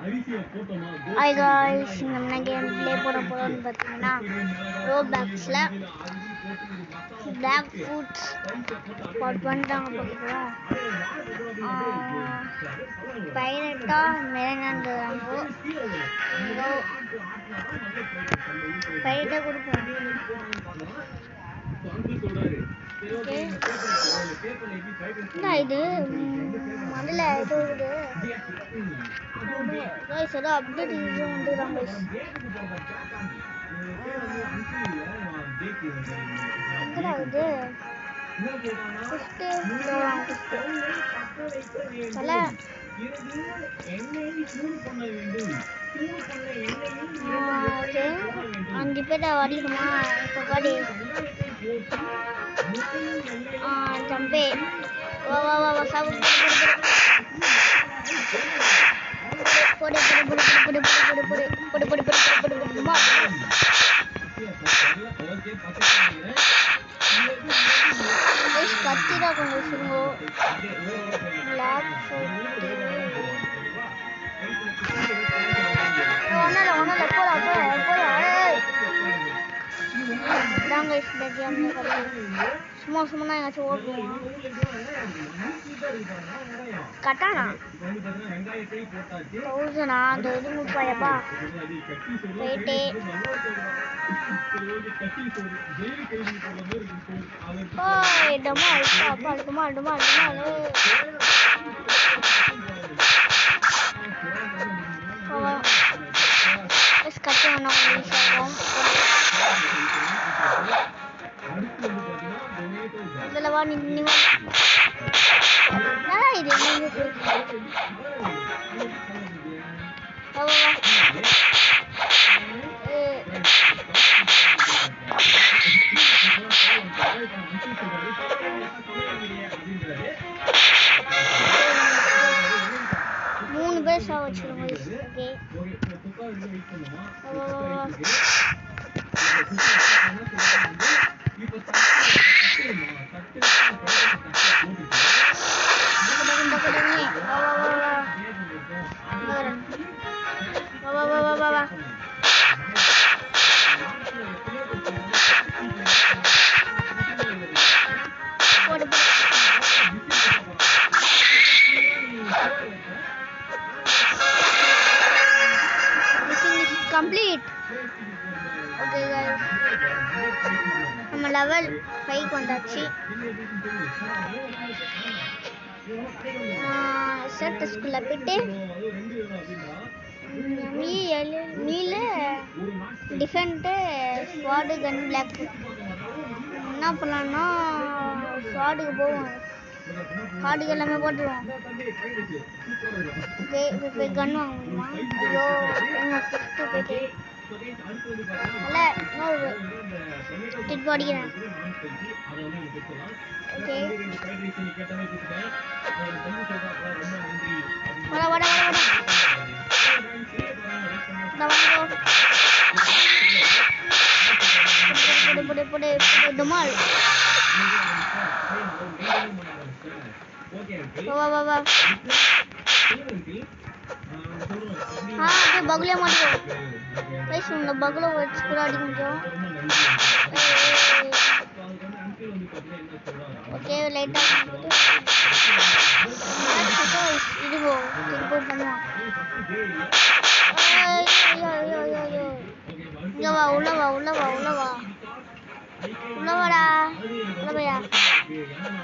Hi guys, நம்ம game play பண்ண போகிறோம்னு பார்த்தீங்கன்னா ரோப்ளாக்ஸில் பிளாக் ஃபுட்ஸ் பார்ட் 1 தாங்க பார்க்க போகிறோம். பைரட்டாக மிளகாண்டுறாங்க. பைரட்டாக கொடுப்போம். ஓகே, என்ன இது மண்ணில் ஏதோ இருக்குது guys, ஏதோ அப்டேட் இது வந்துடுறாங்க guys. எங்கடா இது தலை ஓகே, 5 பேரை வடிக்குமா இப்போ பாடி தம்பி வா வா வா வா சாப்பிடு போடு போடு போடு போடு போடு போடு போடு போடு போடு போடு கத்திரா கொஞ்சம் சுருங்கோ பிளாக் ஒன்றும் போடா போடா போடா தாங்க சும்மா சும்மா எங்காச்சும் ஓடுவோம். கட்டானா 1000 அந்த இது 30,000 போயிட்டு கட்டி இதுல வா நீ இது மூணு பேர் சாவ வச்சிருக்கோம். கம்ப்ளீட். ஓகே गाइस, நம்ம லெவல் 5 வந்தாச்சு. செட் ஸ்கூல்ல போயிட்டு நீல டிஃபெண்ட் ஸ்வாடு கன் பிளாக் என்ன பண்ணலாம்னா ஸ்வாடுக்கு போவோம். கார்டுக்கு எல்லாமே போட்டுருவோம். ஓகே, இப்போ கன் வாங்க முடியுமா? ஐயோ ஃபஸ்ட்டு போயிட்டு இல்லை இன்னொரு டிட் அடிக்கிறேன். ஓகே, வட வட வட வட போடு டுமால் வா வா வா அப்படியே பகுலே மாட்டோம் கைஸ். உங்களை பகுல வச்சு கூட அடிக்க முடியும். ஓகே, லைட்டாக இதுவோ திருப்பி பண்ணுவான். இங்கே வா, உள்ளவா உள்ளவா உள்ளவா உள்ளவாடா உள்ளவையா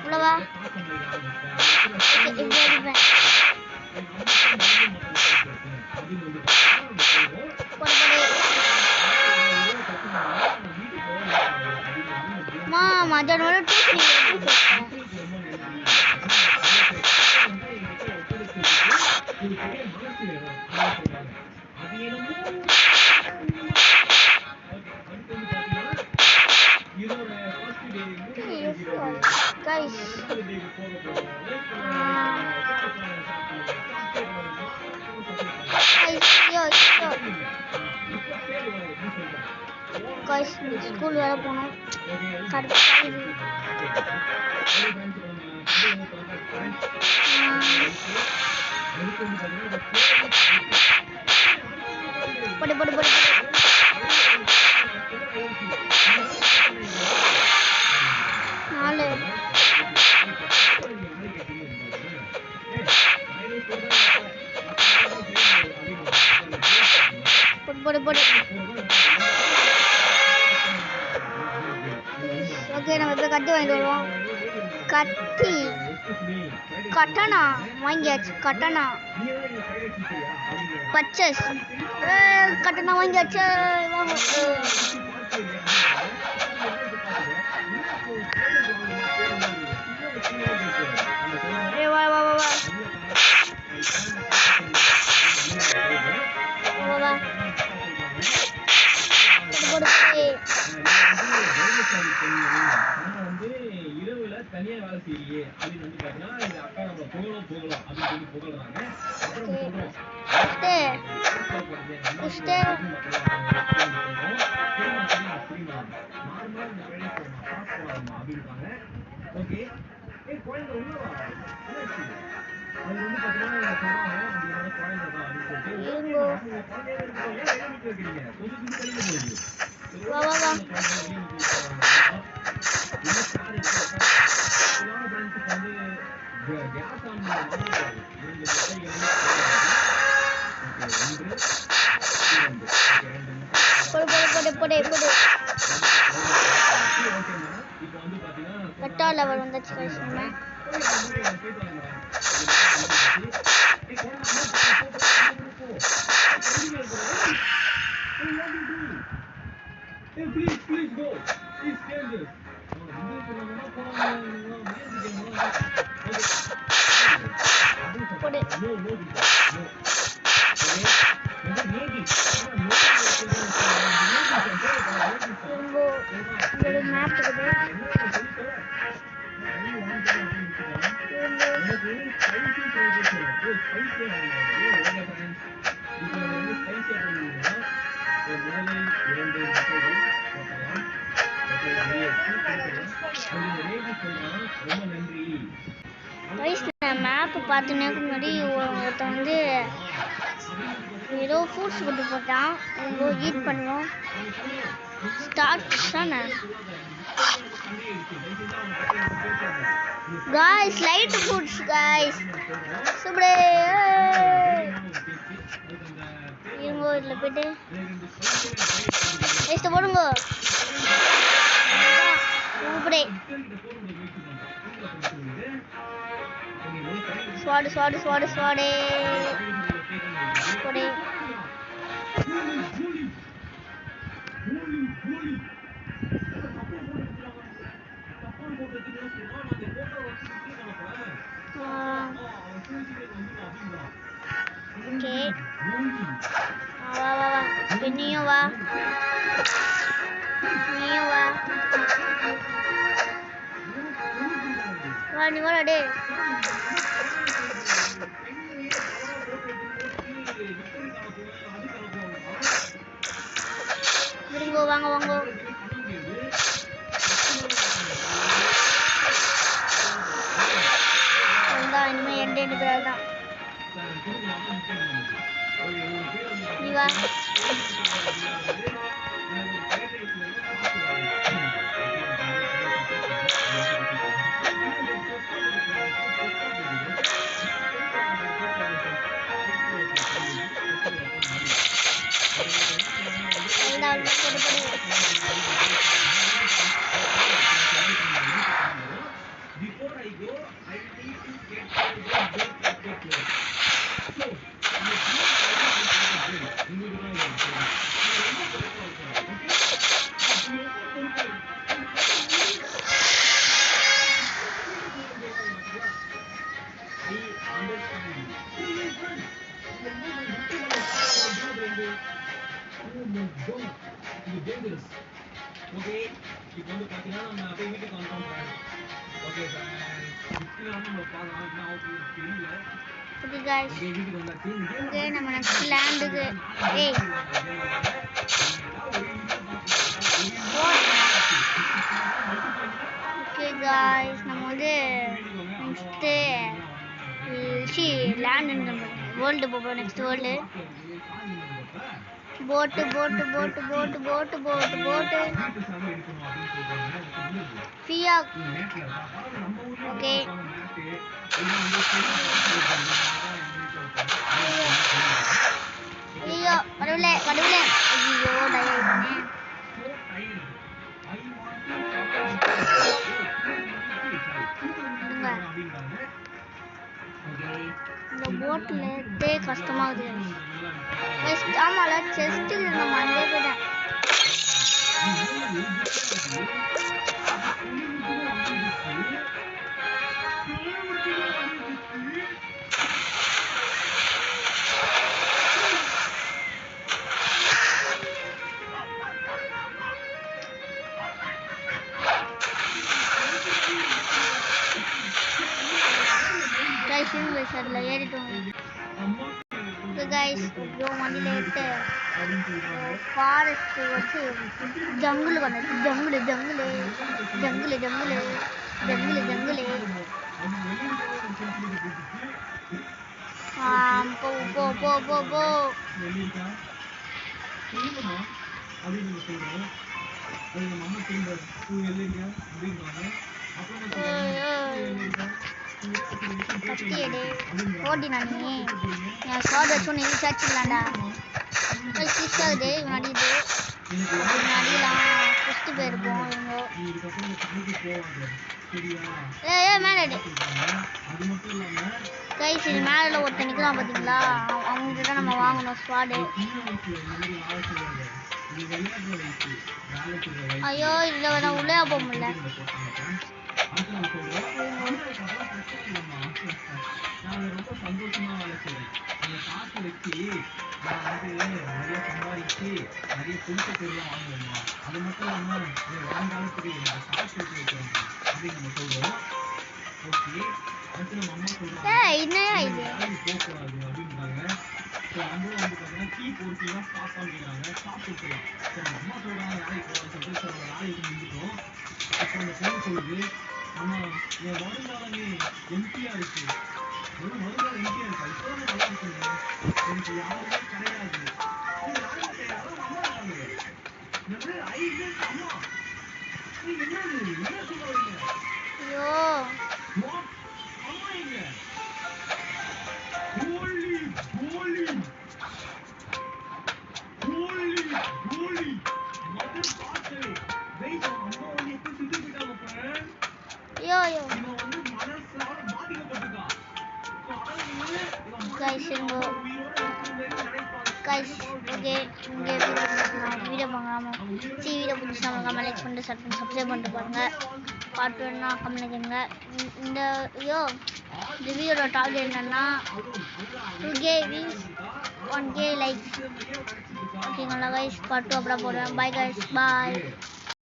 உள்ளவா. இப்படி அடிப்பேன். மஜானோட guys, guys, school வேற போனோம். போடு போடு நாலு போடு போடு ஓகே நம்ம இப்போ கத்தி வாங்கிட்டு வருவோம் கத்தி கட்டணா வாங்கியாச்சு கட்டணா பச்சஸ் கட்டணா வாங்கியாச்சு வாங்க வா வா வா வா தனியா வேலை செய்யலையே அப்படின்னு வந்து பாத்தீங்கன்னா இந்த அக்கா நம்ம போகலாம் அப்படின்னு சொல்லி புகழ்றாங்க. ஓகே குழந்தை உள்ளவா அது வந்து பாத்தீங்கன்னா குழந்தை தான் அப்படின்னு கட்டால வந்துச்சு please go. It's dangerous. Map பார்த்துனே முன்னாடி ஒருத்தன் வந்து ஏதோ ஃப்ரூட்ஸ் கொண்டு போட்டான் ஈட் பண்ணுவோம் ஸ்டார்ட் தானே காய்ஸ் லைட் ஃப்ரூட்ஸ் காய்ஸ் சுப்டே இருங்கோ இதில் போய்ட்டு வேஸ்ட்டை போடுங்க சுப்டே ஸ்வாடு ஸ்வாடு ஸ்வாடு ஸ்வாடே ஸ்வாடே ஓகே வா வா வா நீயும் வா நீயும் வா வா நீ வாடா டே விடுங்கோ வாங்க வாங்க அதுதான் இனிமேல் எண்டு பேர் தான் நீ வா Before I go, I need to get okay, இப்போ வந்து பாத்தீங்கன்னா நம்ம அப்படியே வீட்டுக்கு வந்துட்டோம் ஃப்ரெண்ட்ஸ். ஓகே ஃப்ரெண்ட்ஸ், இப்போ நம்ம பார்க்கலாம் நான் அவுட் தெரியல. ஓகே गाइस வீட்டுக்கு வந்தாச்சு. ஓகே நம்ம நெக்ஸ்ட் லேண்டுக்கு ஏய் ஓகே गाइस நம்ம வந்து நெக்ஸ்ட் லேண்ட் வேர்ல்டு போறோம் நெக்ஸ்ட் வேர்ல்டு போட்டு போட்டு போட்டு போட்டு போட்டு போட்டு போட்டு ஃப்ரீயா ஓகே ஐயோ கடவுளே கடவுளே ஐயோ டயர்னே இந்த போட்ல தே கஷ்டமாகுது ஆமால செஸ்ட் இருந்த மண்டே போயிட்டேன் அதில் ஏறிட்டோம் கைஸ் இப்போ வண்டியில் ஏற்று ஃபாரஸ்ட் வச்சு ஜங்குள் வந்துச்சு jungle jungle jungle jungle jungle jungle போ போ போ போ போ கத்தியடு ஓடினா நீ என் ஸ்வாட் வச்சு ஒன்று ரிசார்ஜ் இல்லைண்டா கிளிக் ஆகுது இவன் அடிக்குது இவன் அடிக்கலாம் ஃபஸ்ட்டு போயிருப்போம் இவங்க ஏ மேலே அடி கைஸ் இது மேலே ஒருத்தர் நிற்கலாம் பார்த்தீங்களா அவங்ககிட்ட தான் நம்ம வாங்கணும் ஸ்வாடு ஐயோ இதில் நான் உள்ளே போக முடியல ரொம்ப சந்தோஷமா வேலை செய்றேன் அந்த காசு வச்சு நான் நிறைய சம்பாதிச்சு நிறைய புதுச பொருளாக வாங்குவோமா அது மட்டும் இல்லாமல் வருங்காலத்துக்கு காசு வச்சு வைக்கிறோம் அப்படின்னு நம்ம சொல்றோம் ஓகே அடுத்து நம்ம அம்மா சொல்றாங்க போகக்கூடாது அப்படின்றாங்க நம்மளும் வந்து பார்த்தீங்கன்னா டீ போட்டுலாம் ஸ்டாப் பண்ணிக்கிறாங்க ஸ்டாப் கொடுத்துலாம் சரி நம்ம அம்மா சொல்றாங்க வேலைக்கு போகலாம்னு சொல்லிட்டு சரி வேலைக்கு முடிஞ்சிட்டோம் அப்போ அந்த பொண்ணு சொல்லுது ஆமா என் வருங்காலமே எம்டியா இருக்கு வருங்காலம் எம்டியா இருக்கா இப்போ நல்லா இருக்குங்க எனக்கு யாருமே கிடையாது வீடியோ பார்க்காம வீடியோ பிடிச்சி நம்ம லைக் பண்ணிட்டு சப்ஸ்கிரைப் பண்ணிட்டு பாருங்க பார்ட் வேணும்னா கமெண்ட் பண்ணுங்க இந்த வீடியோட டார்கெட் என்னன்னா 2K views 1K லைக்ஸ் ஓகேங்களா கைஸ் பார்ட் 2 அப்புறம் போடுவேன் பாய் கைஸ் பாய்